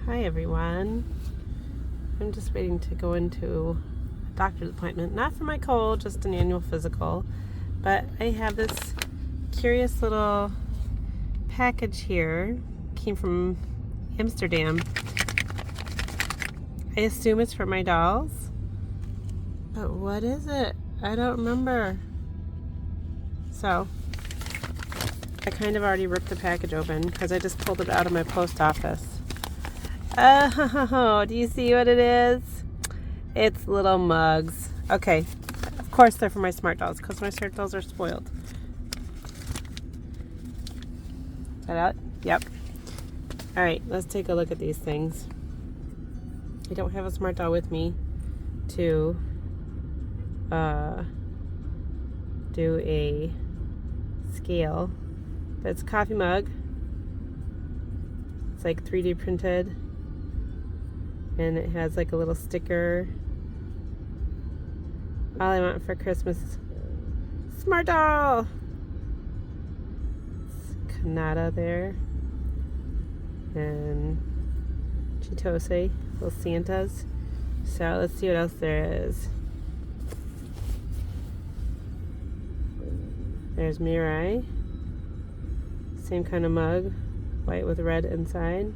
Hi everyone. I'm just waiting to go into a doctor's appointment, not for my cold, just an annual physical, but I have this curious little package here. Came from Amsterdam. I assume it's for my dolls, but what is it? I don't remember. So I kind of already ripped the package open because I just pulled it out of my post office. Oh, do you see what it is? It's little mugs. Okay, of course they're for my SmartDolls because my SmartDolls are spoiled. Is that out? Yep. Alright, let's take a look at these things. I don't have a SmartDoll with me to do a scale, but it's a coffee mug. It's like 3D printed. And it has like a little sticker. All I want for Christmas. SmartDoll! It's Kanata there. And Chitose, little Santas. So let's see what else there is. There's Mirai. Same kind of mug. White with red inside.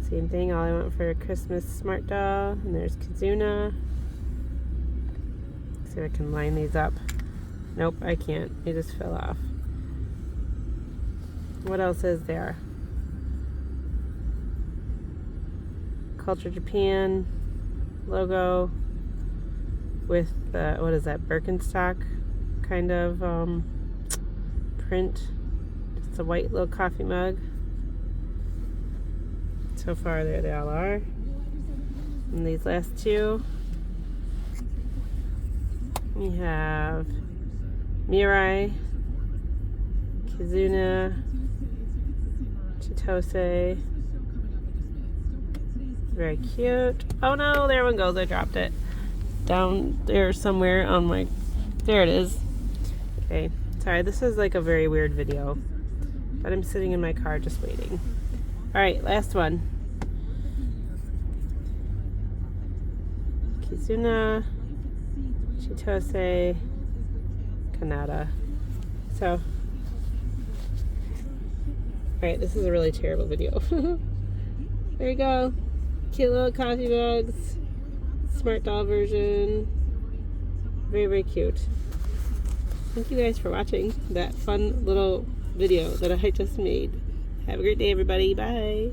Same thing, all I want for a Christmas SmartDoll. And there's Kizuna. See if I can line these up. Nope, I can't. They just fell off. What else is there? Culture Japan logo with the, what is that, Birkenstock kind of print. Just a white little coffee mug. So far, there they all are. And these last two, we have Mirai, Kizuna, Chitose. Very cute. Oh no, there one goes. I dropped it down there somewhere on my. There it is. Okay, sorry. This is like a very weird video, but I'm sitting in my car just waiting. Alright, last one. Kizuna, Chitose, Kanata. So, alright, this is a really terrible video. There you go. Cute little coffee mugs. SmartDoll version. Very, very cute. Thank you guys for watching that fun little video that I just made. Have a great day, everybody. Bye.